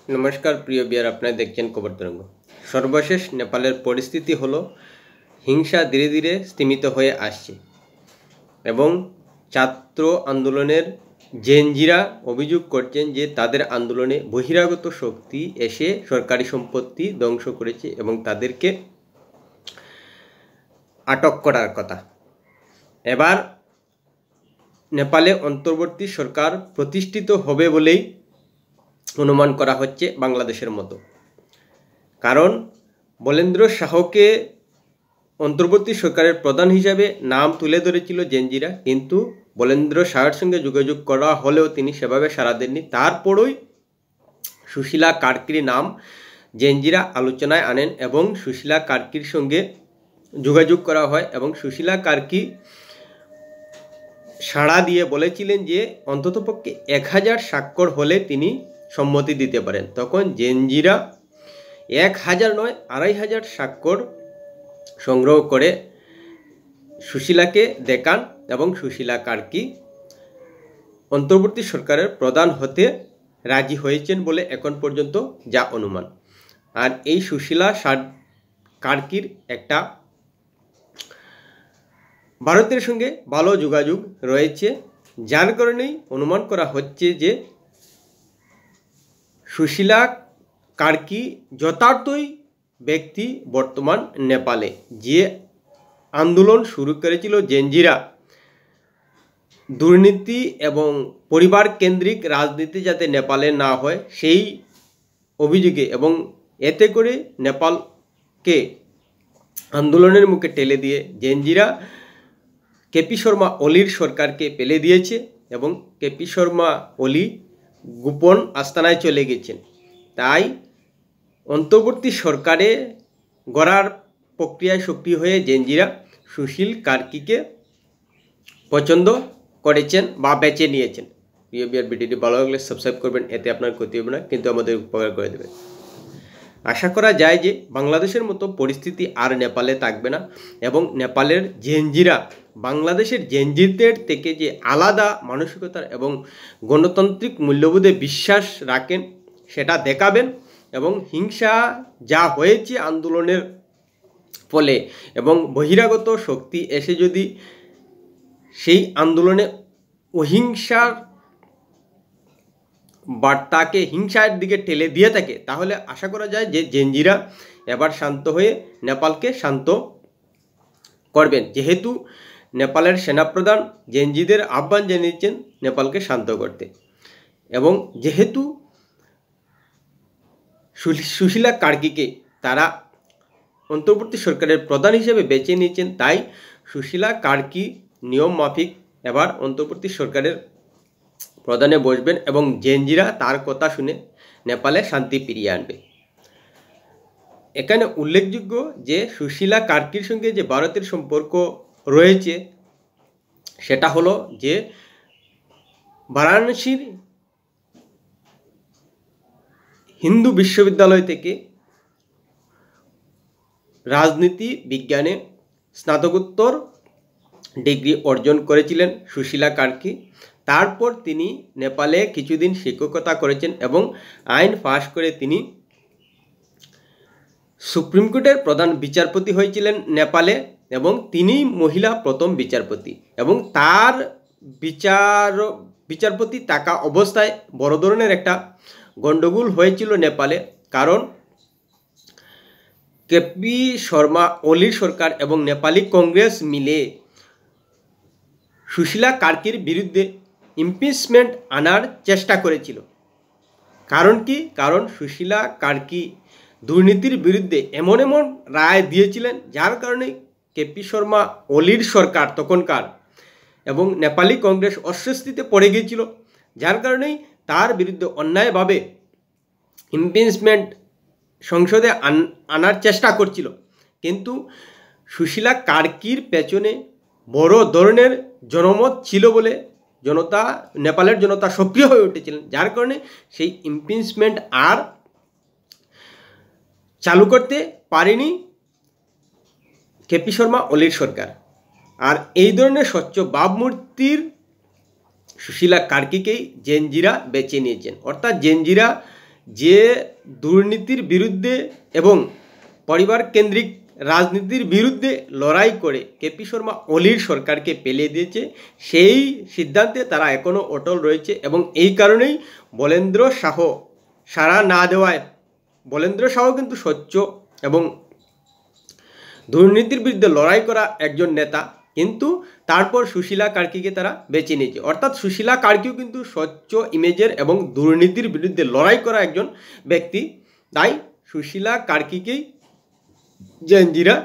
নমস্কার প্রিয় বিয়ার, আপনারা দেখছেন খবর তরঙ্গ। সর্বশেষ নেপালের পরিস্থিতি হলো হিংসা ধীরে ধীরে স্তীমিত হয়ে আসছে এবং ছাত্র আন্দোলনের জেনজিরা অভিযোগ করছেন যে তাদের আন্দোলনে বহিরাগত শক্তি এসে সরকারি সম্পত্তি ধ্বংস করেছে এবং তাদেরকে আটক করার কথা। এবার নেপালে অন্তর্বর্তী সরকার প্রতিষ্ঠিত হবে বলেই অনুমান করা হচ্ছে বাংলাদেশের মতো, কারণ বলেন্দ্র শাহকে অন্তর্বর্তী সরকারের প্রধান হিসাবে নাম তুলে ধরেছিল জেনজিরা, কিন্তু বলেন্দ্র শাহের সঙ্গে যোগাযোগ করা হলেও তিনি সেভাবে সাড়া দেননি। তারপরই সুশীলা কার্কির নাম জেনজিরা আলোচনায় আনেন এবং সুশীলা কার্কির সঙ্গে যোগাযোগ করা হয় এবং সুশীলা কার্কি সাড়া দিয়ে বলেছিলেন যে অন্ততপক্ষে 1000 স্বাক্ষর হলে তিনি সম্মতি দিতে পারেন। তখন জেনজিরা 1000 নয় 2500 স্বাক্ষর সংগ্রহ করে সুশীলাকে দেখান এবং সুশীলা কার্কি অন্তর্বর্তী সরকারের প্রধান হতে রাজি হয়েছেন বলে এখন পর্যন্ত যা অনুমান। আর এই সুশীলা কার্কির একটা ভারতের সঙ্গে ভালো যোগাযোগ রয়েছে, যার কারণেই অনুমান করা হচ্ছে যে সুশীলা কার্কি যথার্থই ব্যক্তি বর্তমান নেপালে যে আন্দোলন শুরু করেছিল জেনজিরা, দুর্নীতি এবং পরিবার কেন্দ্রিক রাজনীতি যাতে নেপালে না হয় সেই অভিযোগে, এবং এতে করে নেপালকে আন্দোলনের মুখে ঠেলে দিয়ে জেনজিরা কেপি শর্মা ওলির সরকারকে ফেলে দিয়েছে এবং কেপি শর্মা ওলি গোপন আস্তানায় চলে গেছেন। তাই অন্তর্বর্তী সরকারে গড়ার প্রক্রিয়ায় সক্রিয় হয়ে জেনজিরা সুশীল কার্কিকে পছন্দ করেছেন বা বেছে নিয়েছেন। প্রিয় বিয়ার, ভিডিওটি ভালো লাগলে সাবস্ক্রাইব করবেন, এতে আপনার ক্ষতি হবে না কিন্তু আমাদের উপকার করে দেবেন। আশা করা যায় যে বাংলাদেশের মতো পরিস্থিতি আর নেপালে থাকবে না এবং নেপালের জেনজিরা বাংলাদেশের জেনজিদের থেকে যে আলাদা মানসিকতার এবং গণতান্ত্রিক মূল্যবোধে বিশ্বাস রাখেন সেটা দেখাবেন এবং হিংসা যা হয়েছে আন্দোলনের ফলে এবং বহিরাগত শক্তি এসে যদি সেই আন্দোলনে অহিংসার বার্তাকে হিংসার দিকে ঠেলে দিয়ে থাকে, তাহলে আশা করা যায় যে জেনজিরা এবার শান্ত হয়ে নেপালকে শান্ত করবেন, যেহেতু নেপালের সেনাপ্রধান জেনজিদের আহ্বান জানিয়েছেন নেপালকে শান্ত করতে। এবং যেহেতু সুশীলা কার্কিকে তারা অন্তর্বর্তী সরকারের প্রধান হিসেবে বেছে নিয়েছেন, তাই সুশীলা কার্কি নিয়ম মাফিক এবার অন্তর্বর্তী সরকারের প্রধানে বসবেন এবং জেনজিরা তার কথা শুনে নেপালে শান্তি ফিরিয়ে আনবে। এখানে উল্লেখযোগ্য যে সুশীলা কার্কির সঙ্গে যে ভারতের সম্পর্ক রয়েছে সেটা হলো যে বারাণসীর হিন্দু বিশ্ববিদ্যালয় থেকে রাজনীতি বিজ্ঞানে স্নাতকোত্তর ডিগ্রি অর্জন করেছিলেন সুশীলা কার্কি। তারপর তিনি নেপালে কিছুদিন শিক্ষকতা করেছেন এবং আইন পাশ করে তিনি সুপ্রিম কোর্টের প্রধান বিচারপতি হয়েছিলেন নেপালে এবং তিনি মহিলা প্রথম বিচারপতি। এবং তার বিচারপতি থাকা অবস্থায় বড় ধরনের একটা গণ্ডগোল হয়েছিল নেপালে, কারণ কেপি শর্মা ওলির সরকার এবং নেপালি কংগ্রেস মিলে সুশীলা কার্কির বিরুদ্ধে ইমপিচমেন্ট আনার চেষ্টা করেছিল। কারণ কি? কারণ সুশীলা কার্কি দুর্নীতির বিরুদ্ধে এমন এমন রায় দিয়েছিলেন যার কারণে কেপি শর্মা ওলির সরকার তখনকার এবং নেপালি কংগ্রেস অস্বস্তিতে পড়ে গিয়েছিল, যার কারণেই তার বিরুদ্ধে অন্যায়ভাবে ইমপিচমেন্ট সংসদে আনার চেষ্টা করছিল। কিন্তু সুশীলা কার্কির পেছনে বড় ধরনের জনমত ছিল বলে নেপালের জনতা সক্রিয় হয়ে উঠেছিলেন, যার কারণে সেই ইমপিচমেন্ট আর চালু করতে পারেনি কেপি শর্মা ওলির সরকার। আর এই ধরনের স্বচ্ছ ভাবমূর্তির সুশীলা কার্কিকেই জেনজিরা বেছে নিয়েছেন, অর্থাৎ জেনজিরা যে দুর্নীতির বিরুদ্ধে এবং পরিবার কেন্দ্রিক রাজনীতির বিরুদ্ধে লড়াই করে কেপি শর্মা ওলির সরকারকে পেলে দিয়েছে, সেই সিদ্ধান্তে তারা এখনও অটল রয়েছে। এবং এই কারণেই বলেন্দ্র শাহ সাড়া না দেওয়ায়, বলেন্দ্র শাহ কিন্তু স্বচ্ছ এবং দুর্নীতির বিরুদ্ধে লড়াই করা একজন নেতা, কিন্তু তারপর সুশীলা কার্কিকে তারা বেছে নিয়েছে। অর্থাৎ সুশীলা কার্কিও কিন্তু স্বচ্ছ ইমেজের এবং দুর্নীতির বিরুদ্ধে লড়াই করা একজন ব্যক্তি, তাই সুশীলা কার্কিকেই জেনজিরা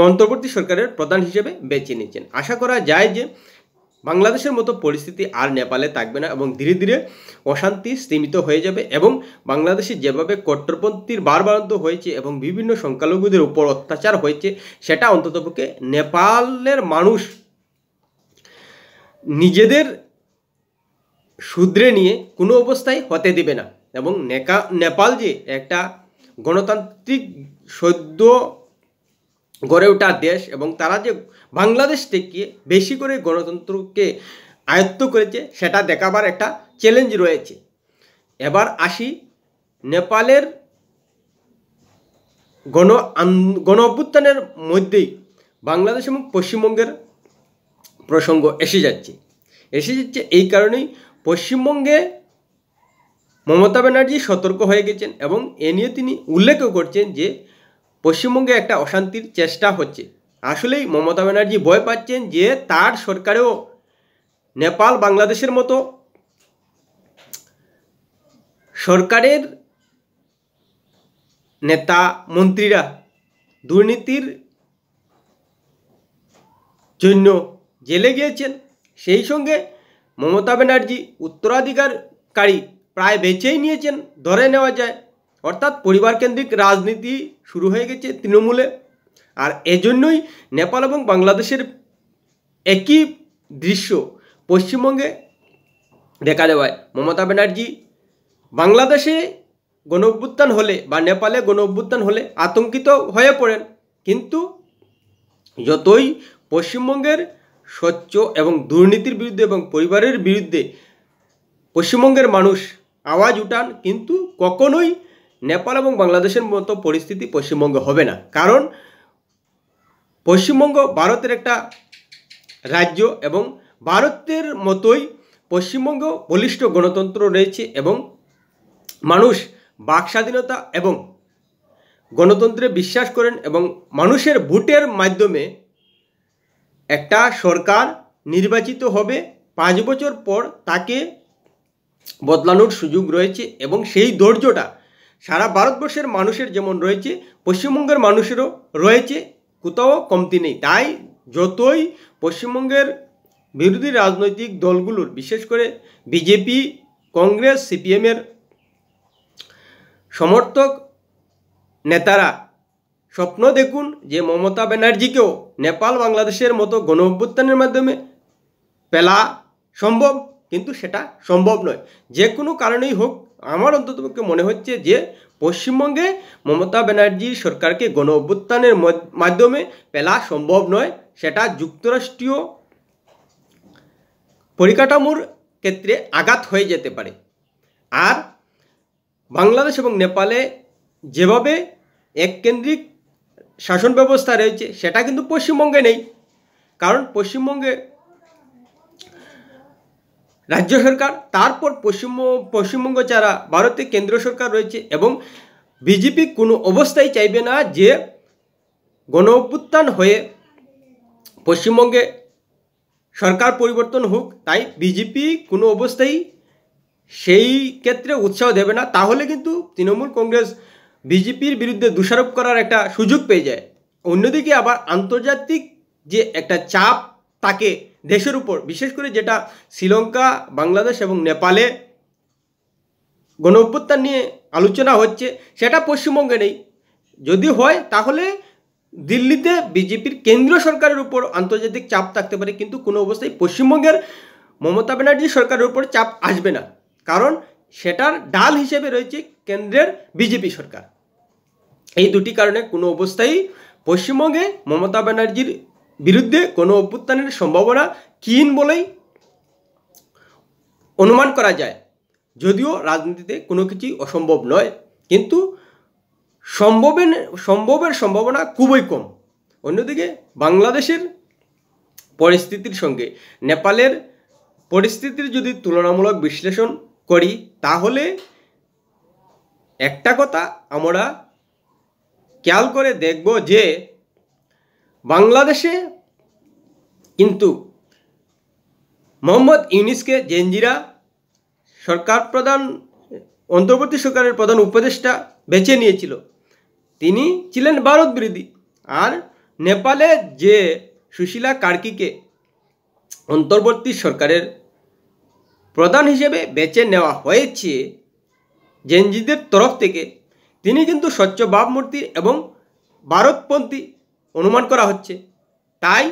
অন্তর্বর্তী সরকারের প্রধান হিসেবে বেছে নিয়েছেন। আশা করা যায় যে বাংলাদেশের মতো পরিস্থিতি আর নেপালে থাকবে না এবং ধীরে ধীরে অশান্তি স্তীমিত হয়ে যাবে এবং বাংলাদেশে যেভাবে কট্টরপন্থীর বারবারান্ত হয়েছে এবং বিভিন্ন সংখ্যালঘুদের উপর অত্যাচার হয়েছে, সেটা অন্ততপক্ষে নেপালের মানুষ নিজেদের শুধরে নিয়ে কোনো অবস্থায় হতে দিবে না। এবং নেপাল যে একটা গণতান্ত্রিক সদ্য গড়ে ওঠা দেশ এবং তারা যে বাংলাদেশ থেকে বেশি করে গণতন্ত্রকে আয়ত্ত করেছে, সেটা দেখাবার একটা চ্যালেঞ্জ রয়েছে। এবার আসি নেপালের গণ অভ্যুত্থানের মধ্যেই বাংলাদেশ এবং পশ্চিমবঙ্গের প্রসঙ্গ এসে যাচ্ছে এই কারণেই পশ্চিমবঙ্গে মমতা ব্যানার্জি সতর্ক হয়ে গেছেন এবং এ নিয়ে তিনি উল্লেখও করছেন যে পশ্চিমবঙ্গে একটা অশান্তির চেষ্টা হচ্ছে। আসলেই মমতা ব্যানার্জি ভয় পাচ্ছেন যে তার সরকারেও নেপাল বাংলাদেশের মতো সরকারের নেতা মন্ত্রীরা দুর্নীতির জন্য জেলে গিয়েছেন, সেই সঙ্গে মমতা ব্যানার্জি উত্তরাধিকারী প্রায় বেছেই নিয়েছেন ধরে নেওয়া যায়। অর্থাৎ পরিবার কেন্দ্রিক রাজনীতি শুরু হয়ে গেছে তৃণমূলে। আর এজন্যই নেপাল এবং বাংলাদেশের একই দৃশ্য পশ্চিমবঙ্গে দেখা দেওয়ায় মমতা ব্যানার্জি বাংলাদেশে গণ অভ্যুত্থান হলে বা নেপালে গণ অভ্যুত্থান হলে আতঙ্কিত হয়ে পড়েন, কিন্তু যতই পশ্চিমবঙ্গের স্বচ্ছ এবং দুর্নীতির বিরুদ্ধে এবং পরিবারের বিরুদ্ধে পশ্চিমবঙ্গের মানুষ আওয়াজ উঠান, কিন্তু কখনোই নেপাল এবং বাংলাদেশের মতো পরিস্থিতি পশ্চিমবঙ্গে হবে না। কারণ পশ্চিমবঙ্গ ভারতের একটা রাজ্য এবং ভারতের মতোই পশ্চিমবঙ্গ বলিষ্ঠ গণতন্ত্র রয়েছে এবং মানুষ বাক স্বাধীনতা এবং গণতন্ত্রে বিশ্বাস করেন এবং মানুষের ভোটের মাধ্যমে একটা সরকার নির্বাচিত হবে, 5 বছর পর তাকে বদলানোর সুযোগ রয়েছে এবং সেই ধৈর্যটা সারা ভারতবর্ষের মানুষের যেমন রয়েছে পশ্চিমবঙ্গের মানুষেরও রয়েছে, কোথাও কমতি নেই। তাই যতই পশ্চিমবঙ্গের বিরোধী রাজনৈতিক দলগুলোর বিশেষ করে বিজেপি, কংগ্রেস, সিপিএমের সমর্থক নেতারা স্বপ্ন দেখুন যে মমতা ব্যানার্জিকেও নেপাল বাংলাদেশের মতো গণ অভ্যুত্থানের মাধ্যমে পেলা সম্ভব, কিন্তু সেটা সম্ভব নয়। যে কোনো কারণেই হোক, আমার অন্ততপক্ষে মনে হচ্ছে যে পশ্চিমবঙ্গে মমতা ব্যানার্জির সরকারকে গণ অভ্যুত্থানের মাধ্যমে পেলা সম্ভব নয়। সেটা যুক্তরাষ্ট্রীয় পরিকাঠামোর ক্ষেত্রে আঘাত হয়ে যেতে পারে। আর বাংলাদেশ এবং নেপালে যেভাবে এককেন্দ্রিক শাসন ব্যবস্থা রয়েছে সেটা কিন্তু পশ্চিমবঙ্গে নেই। কারণ পশ্চিমবঙ্গে রাজ্য সরকার, তারপর পশ্চিমবঙ্গ ছাড়া ভারতে কেন্দ্র সরকার রয়েছে এবং বিজেপি কোনো অবস্থায় চাইবে না যে গণ অভ্যুত্থান হয়ে পশ্চিমবঙ্গে সরকার পরিবর্তন হোক। তাই বিজেপি কোনো অবস্থায় সেই ক্ষেত্রে উৎসাহ দেবে না। তাহলে কিন্তু তৃণমূল কংগ্রেস বিজেপির বিরুদ্ধে দোষারোপ করার একটা সুযোগ পেয়ে যায়। অন্যদিকে আবার আন্তর্জাতিক যে একটা চাপ থাকে দেশের উপর, বিশেষ করে যেটা শ্রীলঙ্কা, বাংলাদেশ এবং নেপালে গণ অভ্যুত্থান নিয়ে আলোচনা হচ্ছে, সেটা পশ্চিমবঙ্গে নেই। যদি হয় তাহলে দিল্লিতে বিজেপির কেন্দ্রীয় সরকারের উপর আন্তর্জাতিক চাপ থাকতে পারে, কিন্তু কোনো অবস্থায় পশ্চিমবঙ্গের মমতা ব্যানার্জি সরকারের উপর চাপ আসবে না, কারণ সেটার ডাল হিসেবে রয়েছে কেন্দ্রের বিজেপি সরকার। এই দুটি কারণে কোনো অবস্থায় পশ্চিমবঙ্গে মমতা ব্যানার্জির বিরুদ্ধে কোনো অভ্যুত্থানের সম্ভাবনা ক্ষীণ বলেই অনুমান করা যায়। যদিও রাজনীতিতে কোনো কিছুই অসম্ভব নয়, কিন্তু সম্ভবের সম্ভাবনা খুবই কম। অন্যদিকে বাংলাদেশের পরিস্থিতির সঙ্গে নেপালের পরিস্থিতির যদি তুলনামূলক বিশ্লেষণ করি, তাহলে একটা কথা আমরা খেয়াল করে দেখব যে বাংলাদেশে কিন্তু মোহাম্মদ ইউনূসকে জেনজিরা অন্তর্বর্তী সরকারের প্রধান উপদেষ্টা বেছে নিয়েছিল। তিনি ছিলেন ভারত বিরোধী। আর নেপালে যে সুশীলা কার্কিকে অন্তর্বর্তী সরকারের প্রধান হিসেবে বেছে নেওয়া হয়েছে জেনজিদের তরফ থেকে, তিনি কিন্তু স্বচ্ছ ভাবমূর্তি এবং ভারতপন্থী অনুমান করা হচ্ছে। তাই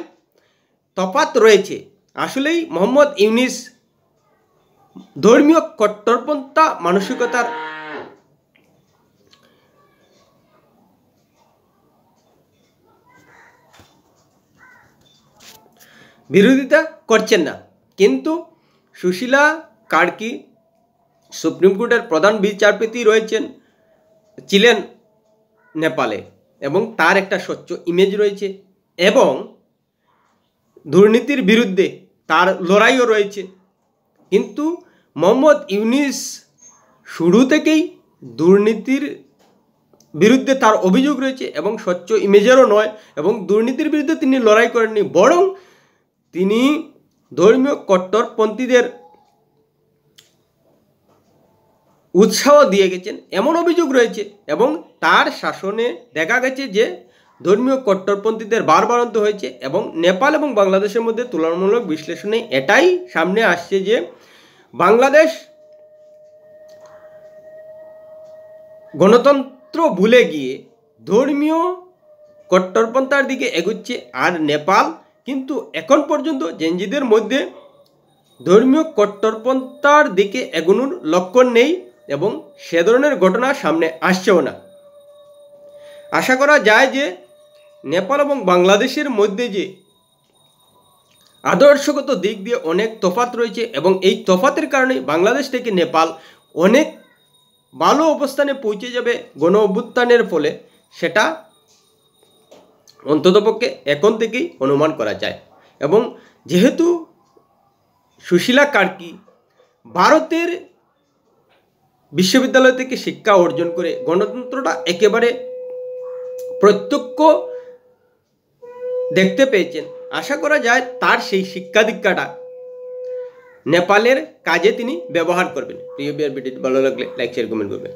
তফাৎ রয়েছে। আসলেই মোহাম্মদ ইউনূস ধর্মীয় কট্টরপন্থা মানসিকতার বিরোধিতা করছেন না, কিন্তু সুশীলা কার্কি সুপ্রিম কোর্টের প্রধান বিচারপতি ছিলেন নেপালে, এবং তার একটা স্বচ্ছ ইমেজ রয়েছে এবং দুর্নীতির বিরুদ্ধে তার লড়াইও রয়েছে। কিন্তু মোহাম্মদ ইউনূস শুরু থেকেই দুর্নীতির বিরুদ্ধে তার অভিযোগ রয়েছে এবং স্বচ্ছ ইমেজেরও নয়, এবং দুর্নীতির বিরুদ্ধে তিনি লড়াই করেননি, বরং তিনি ধর্মীয় কট্টরপন্থীদের উৎসাহ দিয়ে গেছেন এমন অভিযোগ রয়েছে। এবং তার শাসনে দেখা গেছে যে ধর্মীয় কট্টরপন্থীদের বারবারান্ত হয়েছে, এবং নেপাল এবং বাংলাদেশের মধ্যে তুলনামূলক বিশ্লেষণে এটাই সামনে আসছে যে বাংলাদেশ গণতন্ত্র ভুলে গিয়ে ধর্মীয় কট্টরপন্থার দিকে এগুচ্ছে। আর নেপাল কিন্তু এখন পর্যন্ত জেনজিদের মধ্যে ধর্মীয় কট্টরপন্থার দিকে এগোনোর লক্ষণ নেই, এবং সে ধরনের ঘটনা সামনে আসছেও না। আশা করা যায় যে নেপাল এবং বাংলাদেশের মধ্যে যে আদর্শগত দিক দিয়ে অনেক তফাৎ রয়েছে, এবং এই তফাতের কারণে বাংলাদেশ থেকে নেপাল অনেক ভালো অবস্থানে পৌঁছে যাবে গণ অভ্যুত্থানের ফলে, সেটা অন্ততপক্ষে এখন থেকেই অনুমান করা যায়। এবং যেহেতু সুশীলা কার্কি ভারতের বিশ্ববিদ্যালয় থেকে শিক্ষা অর্জন করে গণতন্ত্রটা একেবারে প্রত্যক্ষ দেখতে পেয়েছেন, আশা করা যায় তার সেই শিক্ষা দীক্ষাটা নেপালের কাজে তিনি ব্যবহার করবেন। প্রিয় ভিডিওটি ভালো লাগলে লাইক শেয়ার কমেন্ট করবেন।